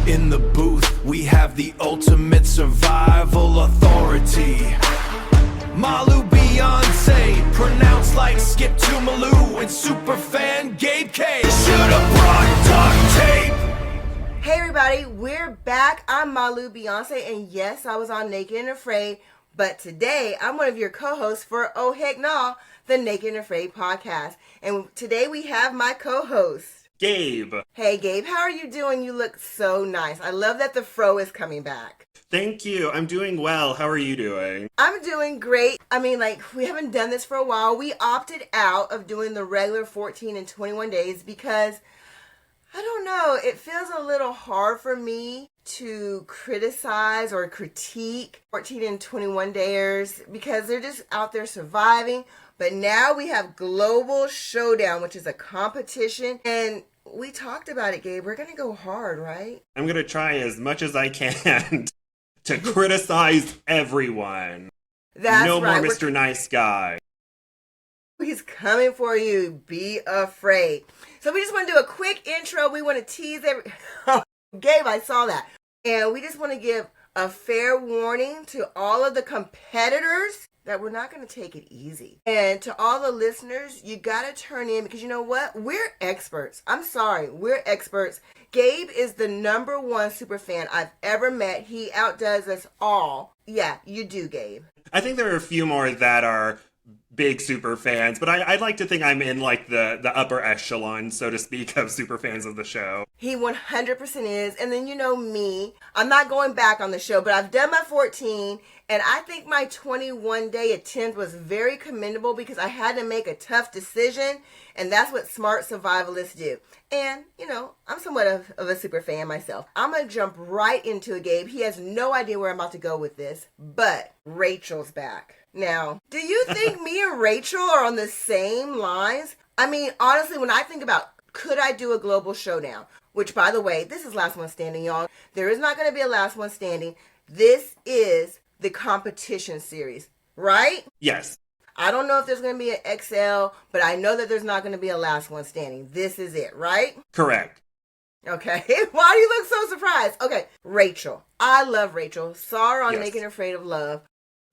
In the booth, we have the ultimate survival authority. Malou, Beyonce, pronounced like Skip to Malou, and superfan Gabe K. Should've brought duct tape. Hey everybody, we're back. I'm Malou, Beyonce, and yes, I was on Naked and Afraid, but today I'm one of your co-hosts for Oh Heck Nah, the Naked and Afraid podcast. And today we have my co-host, Gabe. Hey Gabe, how are you doing? You look so nice. I love that the fro is coming back. Thank you. I'm doing well. How are you doing? I'm doing great. I mean, we haven't done this for a while. We opted out of doing the regular 14 and 21 days because, I don't know, it feels a little hard for me to criticize or critique 14 and 21 dayers because they're just out there surviving. But now we have Global Showdown, which is a competition, and we talked about it, Gabe. We're going to go hard, right? I'm going to try as much as I can to criticize everyone. That's no right. more Mr. Nice Guy. He's coming for you. Be afraid. So we just want to do a quick intro. We want to tease Gabe, I saw that. And we just want to give a fair warning to all of the competitors that we're not going to take it easy. And to all the listeners, you got to turn in because you know what? We're experts. I'm sorry. We're experts. Gabe is the #1 super fan I've ever met. He outdoes us all. Yeah, you do, Gabe. I think there are a few more that are big super fans, but I'd like to think I'm in like the upper echelon, so to speak, of super fans of the show. He 100% is. And then you know me, I'm not going back on the show, but I've done my 14 and I think my 21-day attempt was very commendable because I had to make a tough decision, and that's what smart survivalists do. And, you know, I'm somewhat of a super fan myself. I'm going to jump right into it, Gabe. He has no idea where I'm about to go with this, but Rachel's back. Now, do you think me and Rachel are on the same lines? I mean, honestly, when I think about could I do a global showdown, which, by the way, this is last one standing, y'all. There is not going to be a last one standing. This is the competition series, right? Yes. I don't know if there's going to be an XL, but I know that there's not going to be a last one standing. This is it, right? Correct. Okay. Why do you look so surprised? Okay. Rachel. I love Rachel. Saw her on Yes. Naked and Afraid of Love.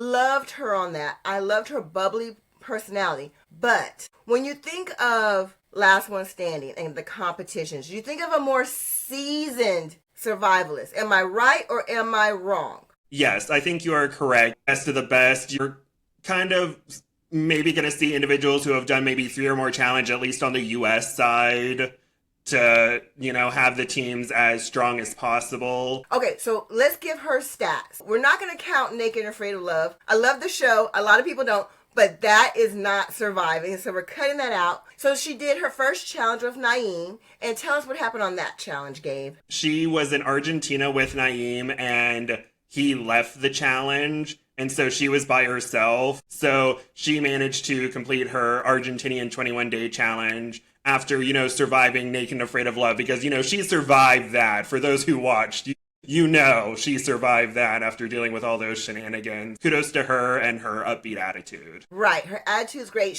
Loved her on that. I loved her bubbly personality. But when you think of Last One Standing and the competitions, you think of a more seasoned survivalist. Am I right or am I wrong? Yes, I think you are correct. Best of the best, you're kind of maybe going to see individuals who have done maybe 3 or more challenge, at least on the US side, to, you know, have the teams as strong as possible. Okay, so let's give her stats. We're not going to count Naked and Afraid of Love. I love the show. A lot of people don't, but that is not surviving. So we're cutting that out. So she did her first challenge with Naeem. And tell us what happened on that challenge, Gabe. She was in Argentina with Naeem and he left the challenge. And so she was by herself. So she managed to complete her Argentinian 21-day challenge after, you know, surviving Naked and Afraid of Love, because, you know, she survived that. For those who watched, you know she survived that after dealing with all those shenanigans. Kudos to her and her upbeat attitude. Right. Her attitude's great.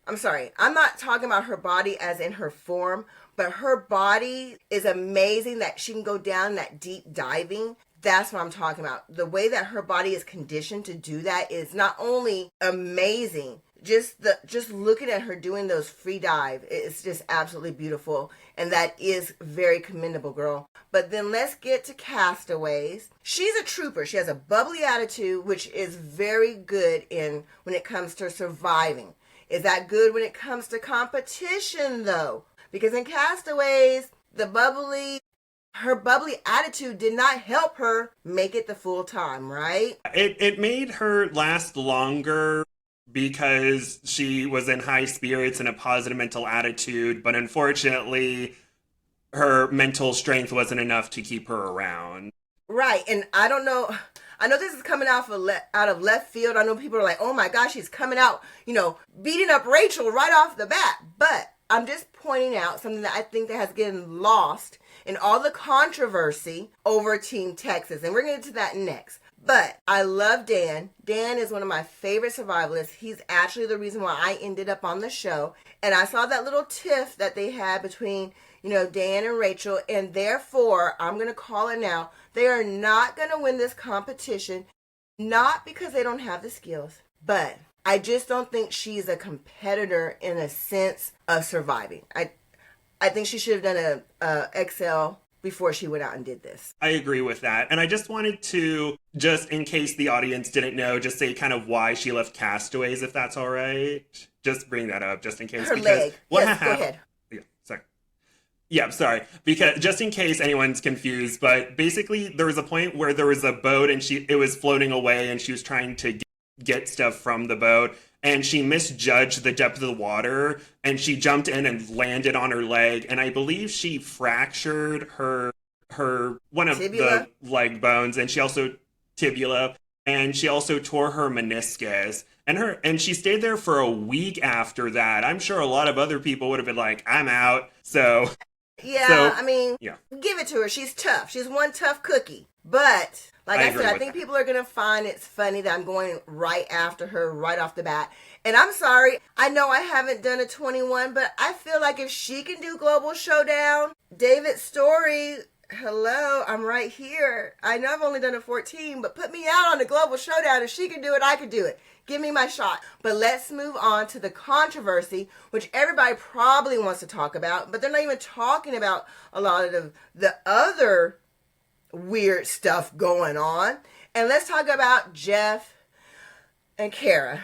I'm not talking about her body as in her form, but her body is amazing that she can go down that deep diving. That's what I'm talking about. The way that her body is conditioned to do that is not only amazing, just looking at her doing those free dive, it's just absolutely beautiful. And that is very commendable, girl. But then let's get to Castaways. She's a trooper. She has a bubbly attitude, which is very good when it comes to surviving. Is that good when it comes to competition, though? Because in Castaways, her bubbly attitude did not help her make it the full time, right? It made her last longer because she was in high spirits and a positive mental attitude, but unfortunately, her mental strength wasn't enough to keep her around. Right, and I don't know. I know this is coming out of left field. I know people are like, oh my gosh, she's coming out, you know, beating up Rachel right off the bat. But I'm just pointing out something that I think that has gotten lost in all the controversy over Team Texas. And we're going to get to that next. But I love Dan. Dan is one of my favorite survivalists. He's actually the reason why I ended up on the show. And I saw that little tiff that they had between, Dan and Rachel, and therefore, I'm going to call it now, they are not going to win this competition, not because they don't have the skills, but I just don't think she's a competitor in a sense of surviving. I think she should have done a XL before she went out and did this. I agree with that. And I just wanted to, just in case the audience didn't know, just say kind of why she left Castaways, if that's all right. Just bring that up, just in case. Her leg. Yes, go ahead. Yeah, sorry. Yeah, sorry. Because just in case anyone's confused, but basically there was a point where there was a boat and it was floating away and she was trying to get stuff from the boat. And she misjudged the depth of the water, and she jumped in and landed on her leg. And I believe she fractured her one of Tibula. the leg bones, and she also tibula, and she also tore her meniscus. And she stayed there for a week after that. I'm sure a lot of other people would have been like, "I'm out." Yeah, yeah. Give it to her. She's tough. She's one tough cookie. But like I said, I think people are going to find it's funny that I'm going right after her, right off the bat. And I'm sorry, I know I haven't done a 21, but I feel like if she can do Global Showdown, David's story, hello, I'm right here. I know I've only done a 14, but put me out on the Global Showdown. If she can do it, I can do it. Give me my shot. But let's move on to the controversy, which everybody probably wants to talk about, but they're not even talking about a lot of the other weird stuff going on. And let's talk about Jeff and Kara,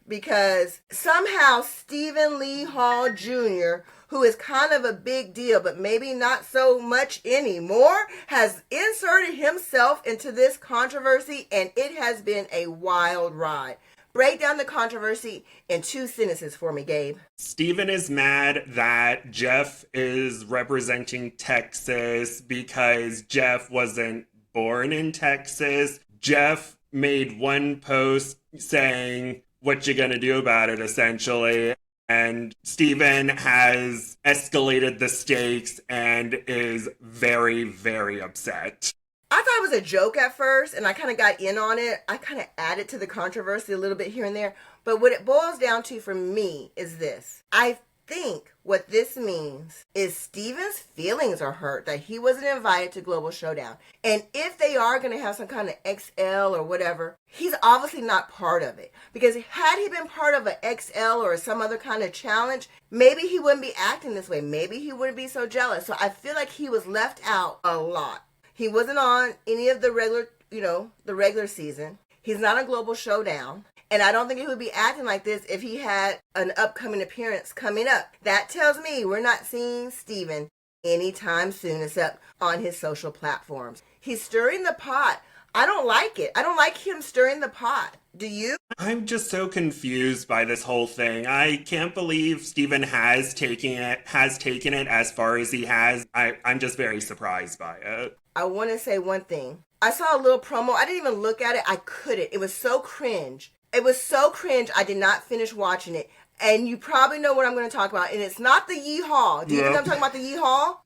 because somehow Stephen Lee Hall Jr., who is kind of a big deal, but maybe not so much anymore, has inserted himself into this controversy, and it has been a wild ride. Break down the controversy in 2 sentences for me, Gabe. Steven is mad that Jeff is representing Texas because Jeff wasn't born in Texas. Jeff made one post saying, "What you gonna do about it?" essentially. And Steven has escalated the stakes and is very, very upset. I thought it was a joke at first, and I kind of got in on it. I kind of added to the controversy a little bit here and there. But what it boils down to for me is this. I think what this means is Steven's feelings are hurt that he wasn't invited to Global Showdown. And if they are going to have some kind of XL or whatever, he's obviously not part of it. Because had he been part of an XL or some other kind of challenge, maybe he wouldn't be acting this way. Maybe he wouldn't be so jealous. So I feel like he was left out a lot. He wasn't on any of the regular season. He's not on Global Showdown. And I don't think he would be acting like this if he had an upcoming appearance coming up. That tells me we're not seeing Steven anytime soon except on his social platforms. He's stirring the pot. I don't like it. I don't like him stirring the pot. Do you? I'm just so confused by this whole thing. I can't believe Steven has taken it as far as he has. I'm just very surprised by it. I want to say one thing. I saw a little promo. I didn't even look at it. I couldn't. It was so cringe. I did not finish watching it. And you probably know what I'm going to talk about. And it's not the yeehaw. Do you think I'm talking about the yeehaw?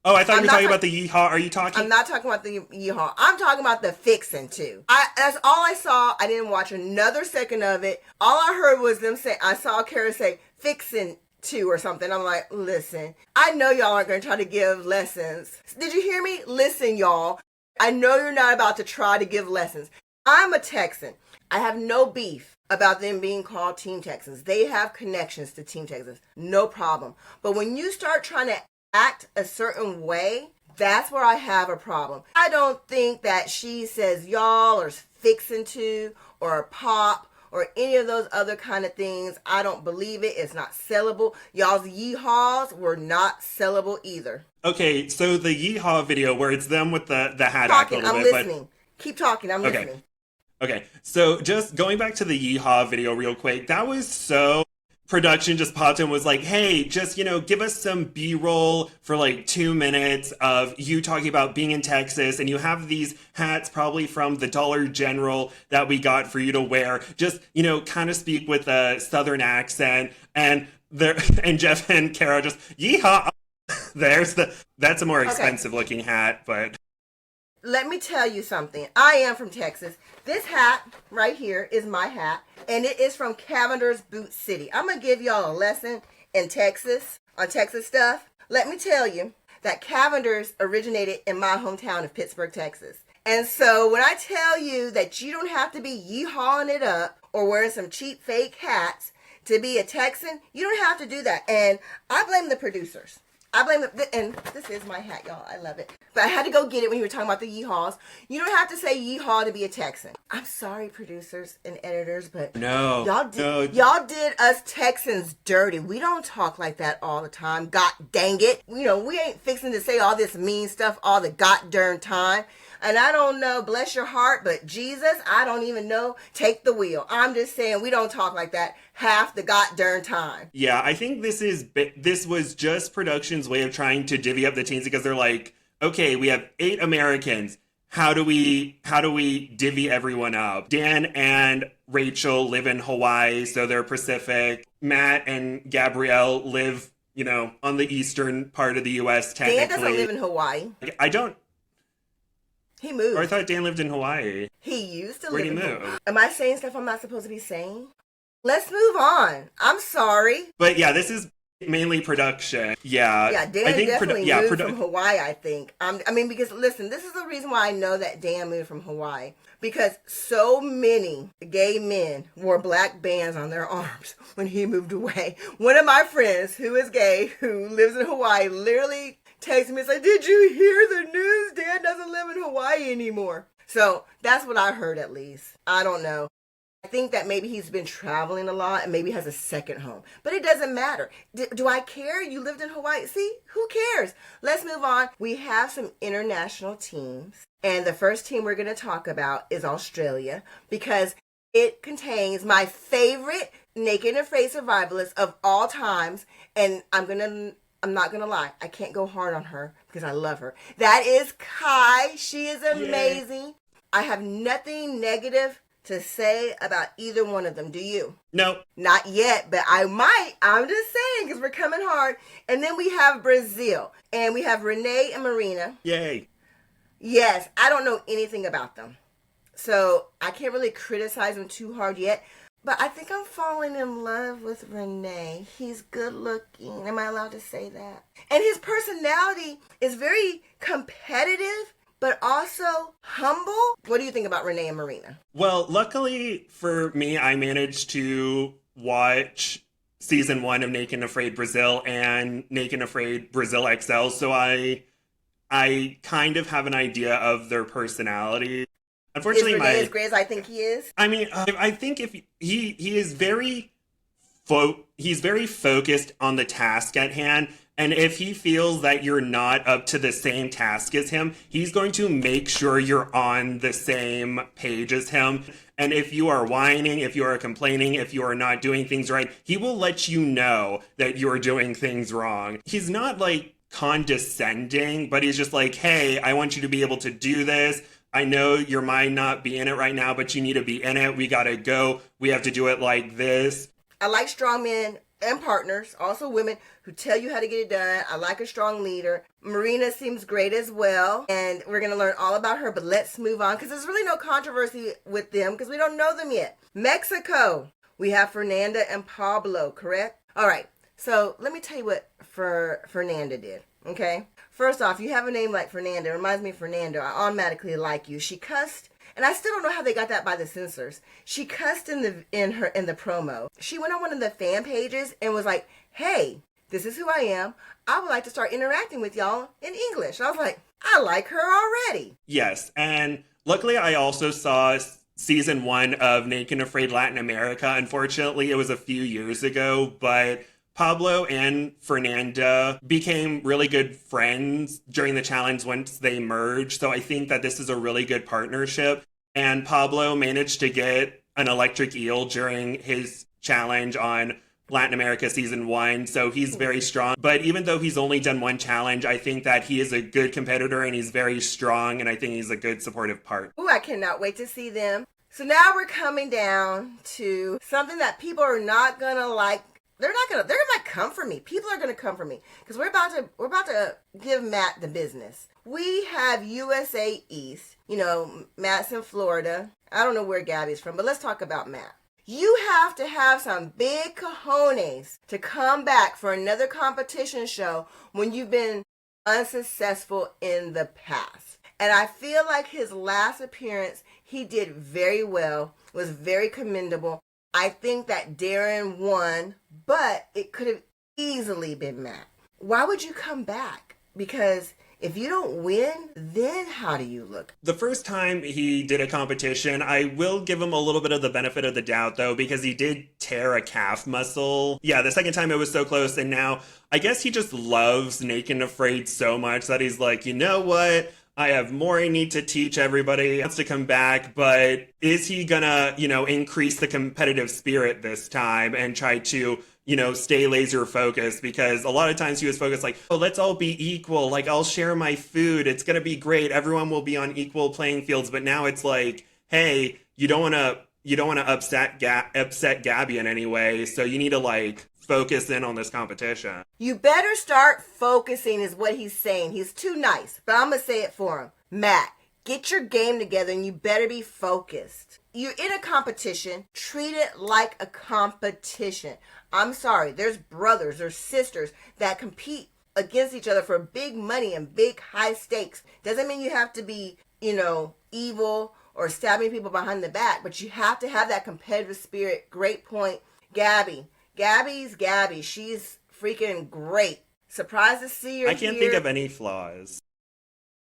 Oh, I thought you were talking about the yeehaw. Are you talking? I'm not talking about the yeehaw. I'm talking about the fixin' too. That's all I saw. I didn't watch another second of it. All I heard was them say, I saw Kara say, fixin' two or something. I'm like, listen, I know y'all aren't going to try to give lessons. Did you hear me? Listen, y'all. I know you're not about to try to give lessons. I'm a Texan. I have no beef about them being called Team Texans. They have connections to Team Texans. No problem. But when you start trying to act a certain way, that's where I have a problem. I don't think that she says y'all or fixin' to or pop or any of those other kind of things. I don't believe it. It's not sellable. Y'all's yeehaws were not sellable either. Okay, so the yeehaw video where it's them with the hat back a little I'm bit. listening. Keep talking. I'm listening. Okay, so just going back to the yeehaw video real quick, that was so... Production just popped in and was like, hey, just, give us some B-roll for like 2 minutes of you talking about being in Texas, and you have these hats probably from the Dollar General that we got for you to wear. Just, kind of speak with a Southern accent, and Jeff and Kara just, yeehaw. That's a more expensive looking hat, but... Let me tell you something. I am from Texas. This hat right here is my hat, and it is from Cavender's Boot City. I'm going to give y'all a lesson in Texas, on Texas stuff. let me tell you that Cavenders originated in my hometown of Pittsburgh, Texas. And so when I tell you that you don't have to be yeehawing it up or wearing some cheap fake hats to be a Texan, you don't have to do that. And I blame the producers. I blame them, and this is my hat, y'all. I love it. But I had to go get it when you were talking about the yeehaws. You don't have to say yeehaw to be a Texan. I'm sorry, producers and editors, but No, y'all did us Texans dirty. We don't talk like that all the time. God dang it. You know, we ain't fixing to say all this mean stuff all the god darn time. And I don't know, bless your heart, but Jesus, I don't even know, take the wheel. I'm just saying we don't talk like that half the god darn time. Yeah, I think this was just production's way of trying to divvy up the teams because they're like, okay, we have 8 Americans. How do we divvy everyone up? Dan and Rachel live in Hawaii, so they're Pacific. Matt and Gabrielle live, on the eastern part of the U.S. technically. Dan doesn't live in Hawaii. I don't. He moved. Or I thought Dan lived in Hawaii. He used to Where'd live he in move? Hawaii. Am I saying stuff I'm not supposed to be saying? Let's move on. I'm sorry. But yeah, this is mainly production. Yeah. Yeah, Dan definitely moved from Hawaii, I think. Because listen, this is the reason why I know that Dan moved from Hawaii. Because so many gay men wore black bands on their arms when he moved away. One of my friends who is gay, who lives in Hawaii, literally texted me and said, "Did you hear the news? Dan doesn't live in Hawaii anymore." So that's what I heard, at least. I don't know. I think that maybe he's been traveling a lot and maybe has a second home. But it doesn't matter. Do I care? You lived in Hawaii. See? Who cares? Let's move on. We have some international teams. And the first team we're going to talk about is Australia because it contains my favorite naked and afraid survivalist of all times. And I'm not going to lie. I can't go hard on her because I love her. That is Kai. She is amazing. Yay. I have nothing negative to say about either one of them. Do you? No. Not yet, but I might. I'm just saying because we're coming hard. And then we have Brazil. And we have Renee and Marina. Yay. Yes, I don't know anything about them. So I can't really criticize them too hard yet. But I think I'm falling in love with Renee. He's good looking. Am I allowed to say that? And his personality is very competitive, but also humble. What do you think about Renee and Marina? Well, luckily for me, I managed to watch season 1 of Naked and Afraid Brazil and Naked and Afraid Brazil XL, so I kind of have an idea of their personality. Unfortunately, is Renee as great as I think he is? I mean, I think if he is very he's very focused on the task at hand. And if he feels that you're not up to the same task as him, he's going to make sure you're on the same page as him. And if you are whining, if you are complaining, if you are not doing things right, he will let you know that you're doing things wrong. He's not like condescending, but he's just like, hey, I want you to be able to do this. I know you might not be in it right now, but you need to be in it. We got to go. We have to do it like this. I like strong men and partners, also women who tell you how to get it done. I like a strong leader. Marina seems great as well, and we're going to learn all about her, but let's move on because there's really no controversy with them because we don't know them yet. Mexico, we have Fernanda and Pablo, correct? All right, so let me tell you what Fernanda did, okay? First off, you have a name like Fernanda. It reminds me of Fernando. I automatically like you. She cussed, and I still don't know how they got that by the censors. She cussed in the promo. She went on one of the fan pages and was like, "Hey, this is who I am. I would like to start interacting with y'all in English." I was like, I like her already. Yes, and luckily I also saw season 1 of Naked and Afraid Latin America. Unfortunately, it was a few years ago, but Pablo and Fernanda became really good friends during the challenge once they merged. So I think that this is a really good partnership. And Pablo managed to get an electric eel during his challenge on Latin America season 1. So he's very strong. But even though he's only done one challenge, I think that he is a good competitor and he's very strong. And I think he's a good supportive part. Ooh, I cannot wait to see them. So now we're coming down to something that people are not going to like. They're gonna come for me. People are gonna come for me because we're about to give Matt the business. We have USA East. You know, Matt's in Florida. I don't know where Gabby's from, but let's talk about Matt. You have to have some big cojones to come back for another competition show when you've been unsuccessful in the past. And I feel like his last appearance, he did very well, was very commendable. I think that Darren won, but it could have easily been Matt. Why would you come back? Because if you don't win, then how do you look? The first time he did a competition, I will give him a little bit of the benefit of the doubt, though, because he did tear a calf muscle. Yeah, the second time it was so close, and now I guess he just loves Naked and Afraid so much that he's like, you know what? I have more I need to teach everybody. He wants to come back, but is he gonna, increase the competitive spirit this time and try to, stay laser focused? Because a lot of times he was focused like, oh, let's all be equal. Like, I'll share my food. It's gonna be great. Everyone will be on equal playing fields. But now it's like, hey, you don't want to upset Gabby in any way. So you need to focus in on this competition. You better start focusing is what he's saying. He's too nice, but I'm going to say it for him. Matt, get your game together and you better be focused. You're in a competition. Treat it like a competition. I'm sorry. There's brothers or sisters that compete against each other for big money and big high stakes. Doesn't mean you have to be, evil or stabbing people behind the back, but you have to have that competitive spirit. Great point. Gabby's Gabby. She's freaking great. Surprised to see her I can't think of any flaws.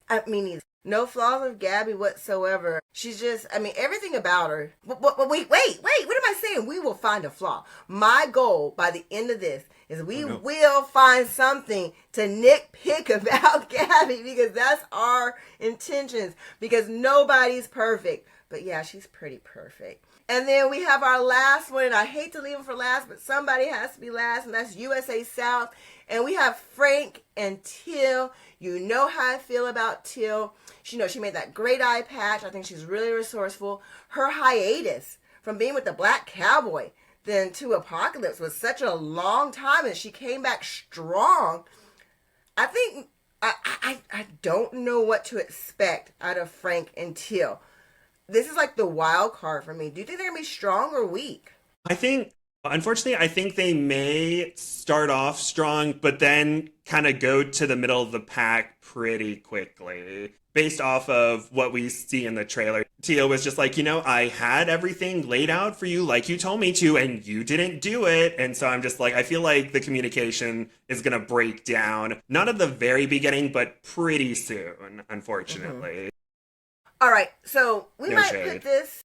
I mean, no flaws with Gabby whatsoever. She's just, everything about her. But wait, what am I saying? We will find a flaw. My goal by the end of this is we will find something to nitpick about Gabby, because that's our intentions, because nobody's perfect. But yeah, she's pretty perfect. And then we have our last one, and I hate to leave them for last, but somebody has to be last, and that's USA South. And we have Frank and Till. You know how I feel about Till. She made that great eye patch. I think she's really resourceful. Her hiatus from being with the Black Cowboy then to Apocalypse was such a long time, and she came back strong. I think, I don't know what to expect out of Frank and Till. This is like the wild card for me. Do you think they're going to be strong or weak? Unfortunately, I think they may start off strong, but then kind of go to the middle of the pack pretty quickly, based off of what we see in the trailer. Tia was just like, I had everything laid out for you like you told me to, and you didn't do it. And so I'm just like, I feel like the communication is going to break down. Not at the very beginning, but pretty soon, unfortunately. Mm-hmm. All right, so we might put this,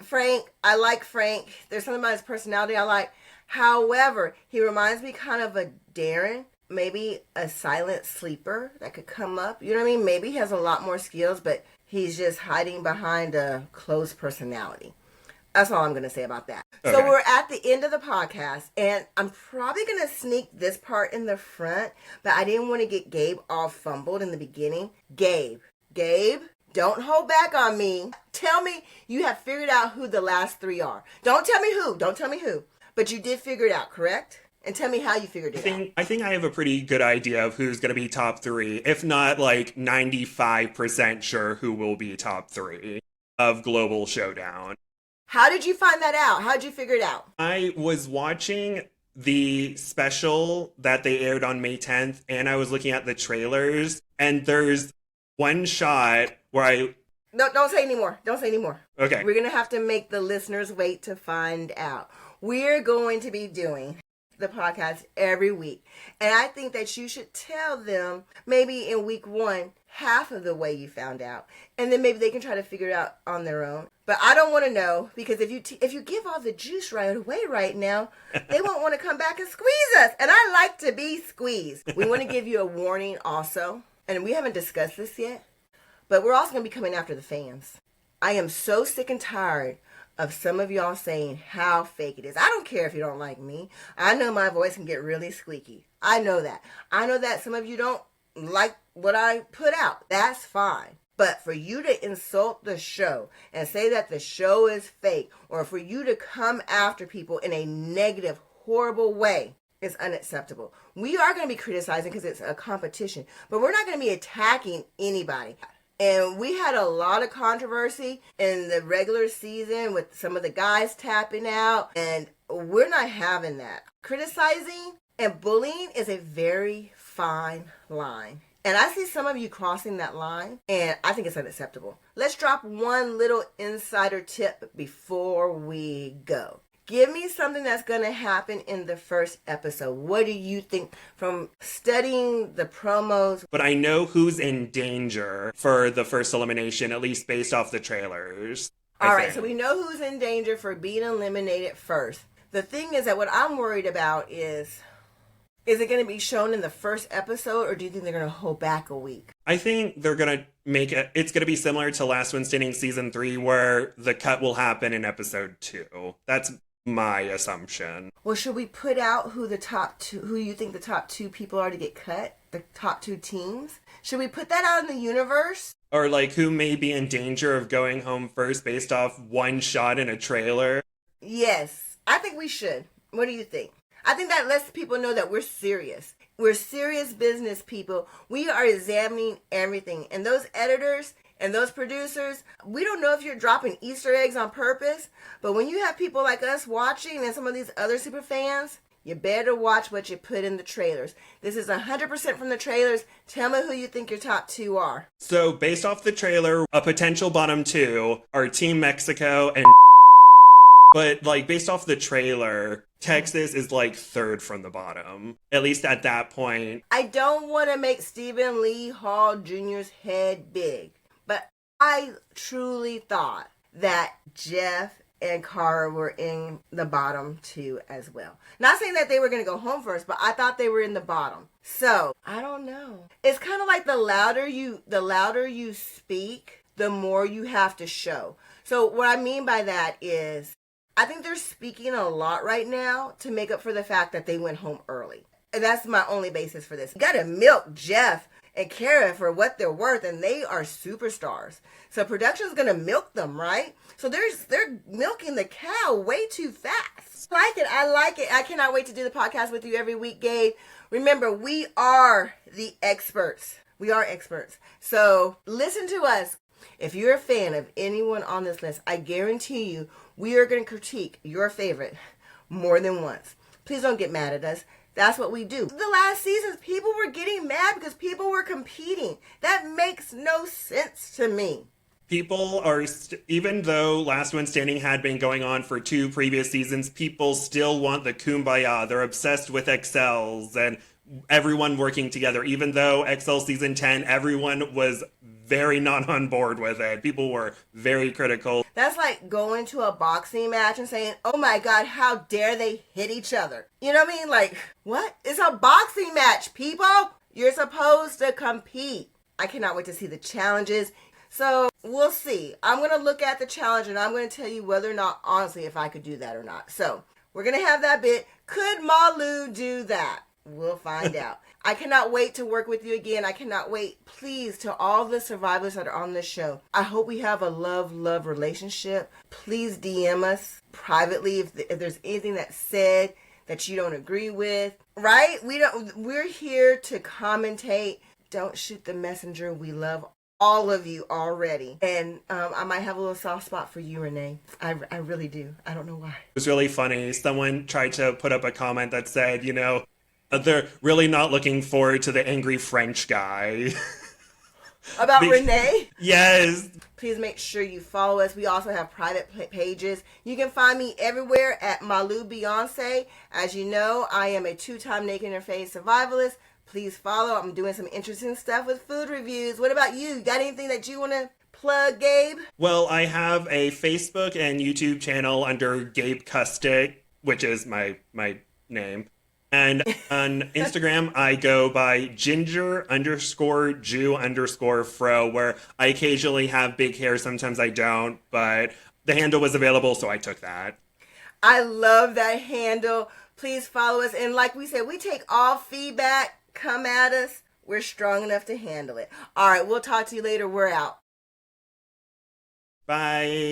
Frank, I like Frank. There's something about his personality I like. However, he reminds me kind of a Darren, maybe a silent sleeper that could come up. You know what I mean? Maybe he has a lot more skills, but he's just hiding behind a closed personality. That's all I'm going to say about that. Okay. So we're at the end of the podcast, and I'm probably going to sneak this part in the front, but I didn't want to get Gabe all fumbled in the beginning. Gabe, don't hold back on me. Tell me you have figured out who the last three are. Don't tell me who. But you did figure it out, correct? And tell me how you figured it out. I think I have a pretty good idea of who's going to be top three, if not 95% sure who will be top three of Global Showdown. How did you find that out? How did you figure it out? I was watching the special that they aired on May 10th, and I was looking at the trailers, and there's one shot where No, don't say anymore. Okay. We're going to have to make the listeners wait to find out. We're going to be doing the podcast every week. And I think that you should tell them maybe in week one, half of the way you found out. And then maybe they can try to figure it out on their own. But I don't want to know, because if you give all the juice right away right now, they won't want to come back and squeeze us. And I like to be squeezed. We want to give you a warning also. And we haven't discussed this yet, but we're also going to be coming after the fans. I am so sick and tired of some of y'all saying how fake it is. I don't care if you don't like me. I know my voice can get really squeaky. I know that. I know that some of you don't like what I put out. That's fine. But for you to insult the show and say that the show is fake, or for you to come after people in a negative, horrible way, is unacceptable. We are going to be criticizing because it's a competition, but we're not going to be attacking anybody. And we had a lot of controversy in the regular season with some of the guys tapping out, and we're not having that. Criticizing and bullying is a very fine line. And I see some of you crossing that line, and I think it's unacceptable. Let's drop one little insider tip before we go. Give me something that's going to happen in the first episode. What do you think from studying the promos? But I know who's in danger for the first elimination, at least based off the trailers. All right, so we know who's in danger for being eliminated first. The thing is that what I'm worried about is it going to be shown in the first episode, or do you think they're going to hold back a week? I think they're going to make it, it's going to be similar to Last One Standing Season 3, where the cut will happen in episode 2. That's my assumption. Well, should we put out who you think the top 2 people are to get cut? The top 2 teams? Should we put that out in the universe? Or like who may be in danger of going home first based off one shot in a trailer? Yes, I think we should. What do you think? I think that lets people know that we're serious. We're serious business people. We are examining everything. And those editors and those producers, we don't know if you're dropping Easter eggs on purpose, but when you have people like us watching and some of these other super fans, you better watch what you put in the trailers. This is 100% from the trailers. Tell me who you think your top 2 are. So based off the trailer, a potential bottom 2 are Team Mexico and but like based off the trailer, Texas is like 3rd from the bottom, at least at that point. I don't want to make Stephen Lee Hall Jr.'s head big, but I truly thought that Jeff and Cara were in the bottom 2 as well. Not saying that they were going to go home first, but I thought they were in the bottom. So, I don't know. It's kind of like the louder you speak, the more you have to show. So, what I mean by that is, I think they're speaking a lot right now to make up for the fact that they went home early. And that's my only basis for this. You gotta milk Jeff and Kara for what they're worth, and they are superstars. So production's gonna milk them, right? So they're milking the cow way too fast. I like it. I cannot wait to do the podcast with you every week, Gabe. Remember, we are the experts. We are experts. So listen to us. If you're a fan of anyone on this list, I guarantee you we are going to critique your favorite more than once. Please don't get mad at us. That's what we do. The last seasons, people were getting mad because people were competing. That makes no sense to me. People are, even though Last One Standing had been going on for 2 previous seasons, people still want the kumbaya. They're obsessed with XLs and everyone working together. Even though XL Season 10, everyone was very not on board with it. People were very critical. That's like going to a boxing match and saying, oh my God, how dare they hit each other? You know what I mean? Like, what? It's a boxing match, people. You're supposed to compete. I cannot wait to see the challenges. So we'll see. I'm going to look at the challenge and I'm going to tell you whether or not, honestly, if I could do that or not. So we're going to have that bit. Could Malou do that? We'll find out. I cannot wait to work with you again. I cannot wait. Please, to all the survivors that are on this show, I hope we have a love relationship. Please DM us privately if there's anything that's said that you don't agree with. Right? We're here to commentate. Don't shoot the messenger. We love all of you already. And I might have a little soft spot for you, Renee. I really do. I don't know why. It was really funny. Someone tried to put up a comment that said, they're really not looking forward to the angry French guy. About Renee? Yes. Please make sure you follow us. We also have private pages. You can find me everywhere at Malou Beyonce. As you know, I am a 2-time naked in your face survivalist. Please follow. I'm doing some interesting stuff with food reviews. What about you? Got anything that you want to plug, Gabe? Well, I have a Facebook and YouTube channel under Gabe Custick, which is my name. And on Instagram, I go by ginger_Jew_fro, where I occasionally have big hair. Sometimes I don't, but the handle was available, so I took that. I love that handle. Please follow us. And like we said, we take all feedback. Come at us. We're strong enough to handle it. All right, we'll talk to you later. We're out. Bye.